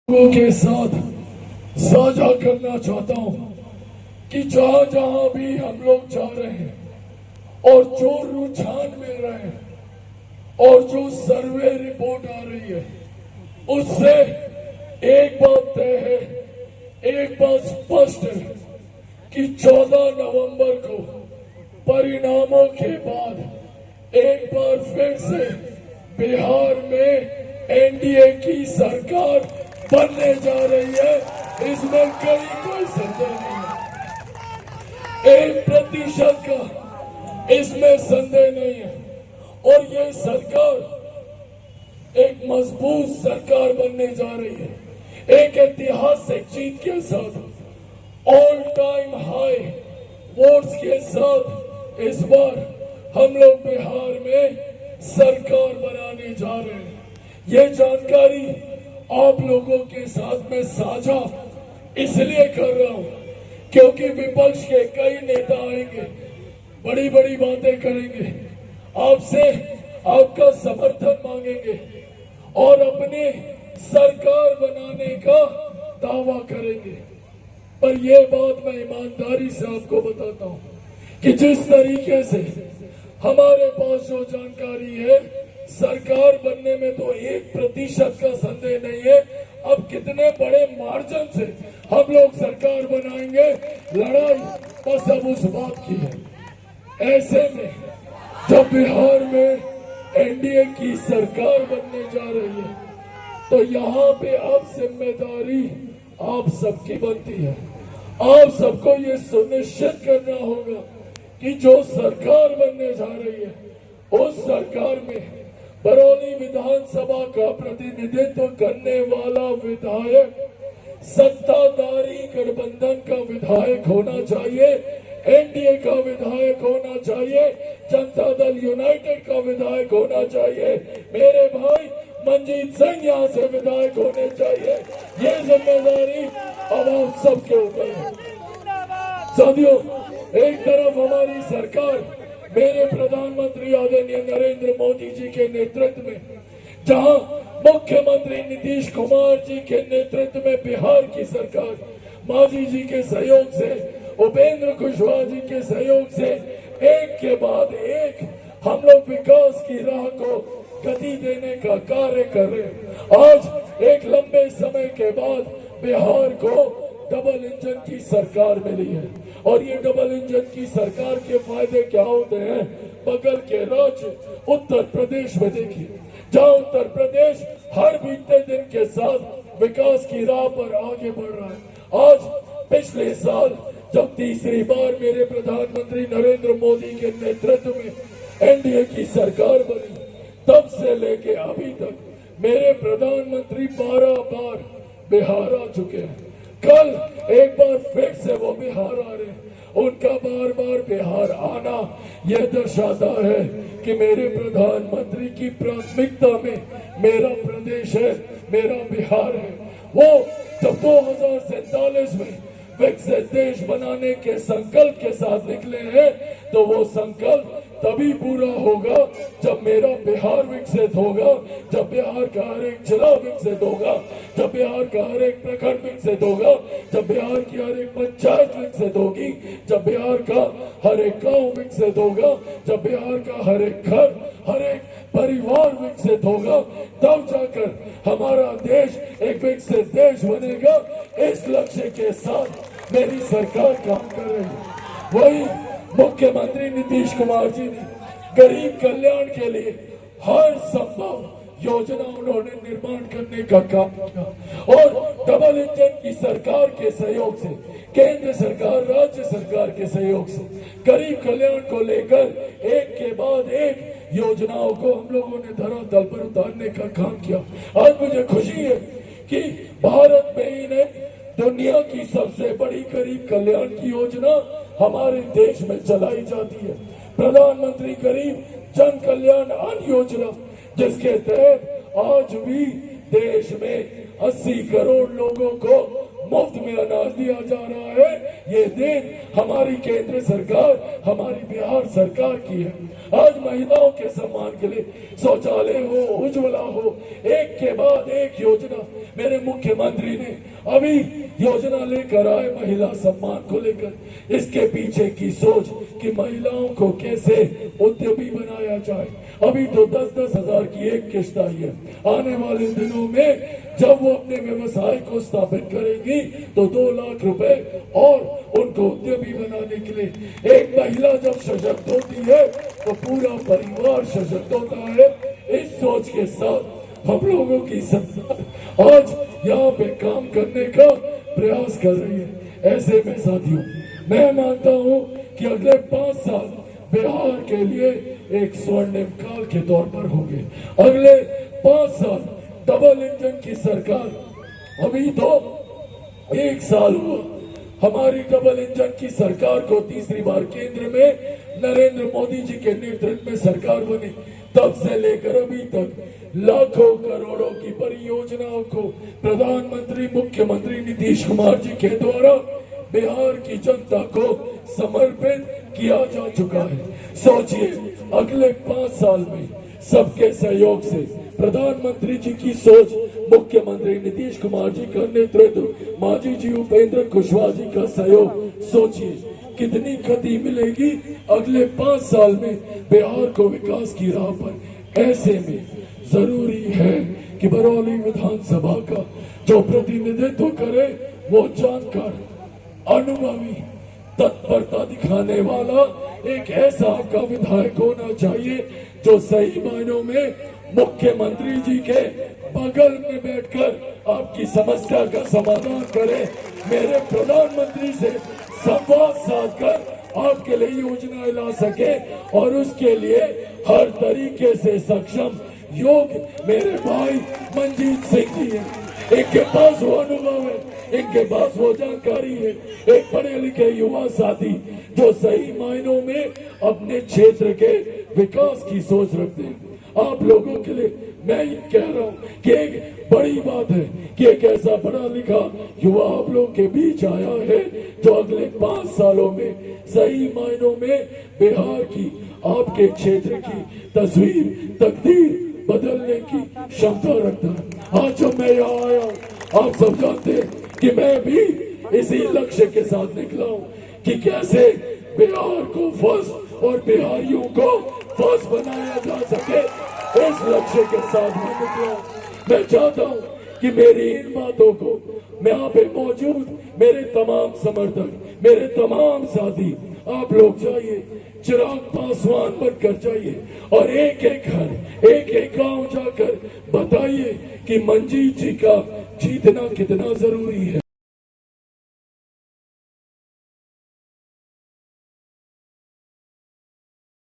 लोगों के साथ साझा करना चाहता हूं कि जहां जहां भी हम लोग जा रहे हैं और जो रुझान मिल रहे हैं और जो सर्वे रिपोर्ट आ रही है उससे एक बात तय है, एक बात स्पष्ट है कि 14 नवंबर को परिणामों के बाद एक बार फिर से बिहार में एनडीए की सरकार बनने जा रही है। इसमें कोई संदेह नहीं है, 1% का इसमें संदेह नहीं है। और ये सरकार एक मजबूत सरकार बनने जा रही है, एक ऐतिहासिक जीत के साथ, ऑल टाइम हाई वोट्स के साथ इस बार हम लोग बिहार में सरकार बनाने जा रहे हैं। ये जानकारी आप लोगों के साथ में साझा इसलिए कर रहा हूं क्योंकि विपक्ष के कई नेता आएंगे, बड़ी बड़ी बातें करेंगे, आपसे आपका समर्थन मांगेंगे और अपने सरकार बनाने का दावा करेंगे। पर यह बात मैं ईमानदारी से आपको बताता हूं कि जिस तरीके से हमारे पास जो जानकारी है, सरकार बनने में तो 1% का संदेह नहीं है। अब कितने बड़े मार्जिन से हम लोग सरकार बनाएंगे, लड़ाई बस अब उस बात की है। ऐसे में जब बिहार में एनडीए की सरकार बनने जा रही है तो यहाँ पे अब जिम्मेदारी आप सबकी बनती है। आप सबको ये सुनिश्चित करना होगा कि जो सरकार बनने जा रही है उस सरकार में बरौनी विधानसभा का प्रतिनिधित्व करने वाला विधायक सत्ताधारी गठबंधन का विधायक होना चाहिए, एनडीए का विधायक होना चाहिए, जनता दल यूनाइटेड का विधायक होना चाहिए, मेरे भाई मंजीत सिंह यहाँ से विधायक होने चाहिए। ये जिम्मेदारी अब आप सबके ऊपर है। साथियों, एक तरफ हमारी सरकार मेरे प्रधानमंत्री आदरणीय नरेंद्र मोदी जी के नेतृत्व में, जहां मुख्यमंत्री नीतीश कुमार जी के नेतृत्व में बिहार की सरकार, मांझी जी के सहयोग से, उपेंद्र कुशवाहा जी के सहयोग से एक के बाद एक हम लोग विकास की राह को गति देने का कार्य कर रहे हैं। आज एक लंबे समय के बाद बिहार को डबल इंजन की सरकार मिली है और ये डबल इंजन की सरकार के फायदे क्या होते हैं, बगल के राज्य उत्तर प्रदेश में देखिए, जहां उत्तर प्रदेश हर बीतते दिन के साथ विकास की राह पर आगे बढ़ रहा है। आज पिछले साल जब तीसरी बार मेरे प्रधानमंत्री नरेंद्र मोदी के नेतृत्व में एनडीए की सरकार बनी, तब से लेके अभी तक मेरे प्रधानमंत्री 12 बार बिहार आ चुके हैं। कल एक बार फिर से वो बिहार आ रहे हैं। उनका बार बार बिहार आना यह दर्शाता है कि मेरे प्रधानमंत्री की प्राथमिकता में मेरा प्रदेश है, मेरा बिहार है। वो जब 2047 में विकसित देश बनाने के संकल्प के साथ निकले हैं तो वो संकल्प तभी पूरा होगा जब मेरा बिहार विकसित होगा, जब बिहार का हर एक जिला विकसित होगा, जब बिहार का हर एक प्रखंड विकसित होगा, जब बिहार की हर एक पंचायत विकसित होगी, जब बिहार का हर एक गांव विकसित होगा, जब बिहार का हर एक घर, हर एक परिवार विकसित होगा, तब जाकर हमारा देश एक विकसित देश बनेगा। इस लक्ष्य के साथ मेरी सरकार काम कर रही है। वही मुख्यमंत्री नीतीश कुमार जी ने गरीब कल्याण के लिए हर संभव योजना उन्होंने निर्माण करने का काम किया और डबल इंजन की सरकार के सहयोग से, केंद्र सरकार, राज्य सरकार के सहयोग से गरीब कल्याण को लेकर एक के बाद एक योजनाओं को हम लोगों ने धरातल पर उतारने का काम किया। आज मुझे खुशी है कि भारत में ही नहीं, दुनिया की सबसे बड़ी गरीब कल्याण की योजना हमारे देश में चलाई जाती है, प्रधानमंत्री गरीब जन कल्याण अन्न योजना, जिसके तहत आज भी देश में 80 करोड़ लोगों को मुफ्त में अनाज दिया जा रहा है। ये देन हमारी केंद्र सरकार, हमारी बिहार सरकार की है। आज महिलाओं के सम्मान के लिए शौचालय हो, उज्ज्वला हो, एक के बाद एक योजना मेरे मुख्यमंत्री ने अभी योजना लेकर आए महिला सम्मान को लेकर। इसके पीछे की सोच कि महिलाओं को कैसे उद्यमी बनाया जाए। अभी तो 10-10 हजार की एक किस्त आई है। आने वाले दिनों में जब वो अपने व्यवसाय को स्थापित करेंगी तो 2 लाख रुपए और उनको उद्यमी बनाने के लिए। एक महिला जब सशक्त होती है तो पूरा परिवार सशक्त होता है। इस सोच के साथ हम लोगों की संसद आज यहाँ पे काम करने का प्रयास कर रही है। ऐसे में साथियों, मैं मानता हूँ कि अगले 5 साल बिहार के लिए एक स्वर्णिम काल के तौर पर होंगे। अगले 5 साल डबल इंजन की सरकार। अभी तो 1 साल हुआ हमारी डबल इंजन की सरकार को, तीसरी बार केंद्र में नरेंद्र मोदी जी के नेतृत्व में सरकार बनी। तब से लेकर अभी तक लाखों करोड़ों की परियोजनाओं को प्रधानमंत्री मुख्यमंत्री नीतीश कुमार जी के द्वारा बिहार की जनता को समर्पित किया जा चुका है। सोचिए अगले 5 साल में सबके सहयोग से प्रधानमंत्री जी की सोच, मुख्यमंत्री नीतीश कुमार जी का नेतृत्व, मांझी जी उपेंद्र कुशवाहा जी का सहयोग, सोचिए कितनी गति मिलेगी अगले 5 साल में बिहार को विकास की राह पर। ऐसे में जरूरी है कि बरौली विधानसभा का जो प्रतिनिधित्व करे वो जानकर, अनुभवी, तत्परता दिखाने वाला एक ऐसा आपका विधायक होना चाहिए जो सही मायनों में मुख्यमंत्री जी के बगल में बैठकर आपकी समस्या का समाधान करे। मेरे प्रधानमंत्री से संवाद साधकर आपके लिए योजनाएं ला सके और उसके लिए हर तरीके से सक्षम योग्य मेरे भाई मंजीत सिंह जी हैं। इनके पास वो अनुभव है, इनके पास वो जानकारी है। एक पढ़े लिखे युवा साथी जो सही मायनों में अपने क्षेत्र के विकास की सोच रखते हैं। आप लोगों के लिए मैं ये कह रहा हूँ कि एक बड़ी बात है कि एक ऐसा पढ़ा लिखा युवा आप लोगों के बीच आया है जो अगले 5 सालों में सही मायनों में बिहार की, आपके क्षेत्र की तस्वीर, तकदीर बदलने की क्षमता रखता है। आज जब मैं यहाँ आया हूँ, आप सब जानते हैं कि मैं भी इसी लक्ष्य के साथ निकला हूँ कि कैसे बिहार को फर्स्ट और बिहारियों को फर्स्ट बनाया जा सके। इस लक्ष्य के साथ मैं निकला हूँ। मैं चाहता हूँ कि मेरी इन बातों को मैं यहाँ पे मौजूद मेरे तमाम समर्थक, मेरे तमाम साथी, आप लोग जाइए, चिराग पासवान बनकर जाइए और एक एक घर, एक एक गांव जाकर बताइए कि मंजीत जी का जीतना कितना जरूरी है।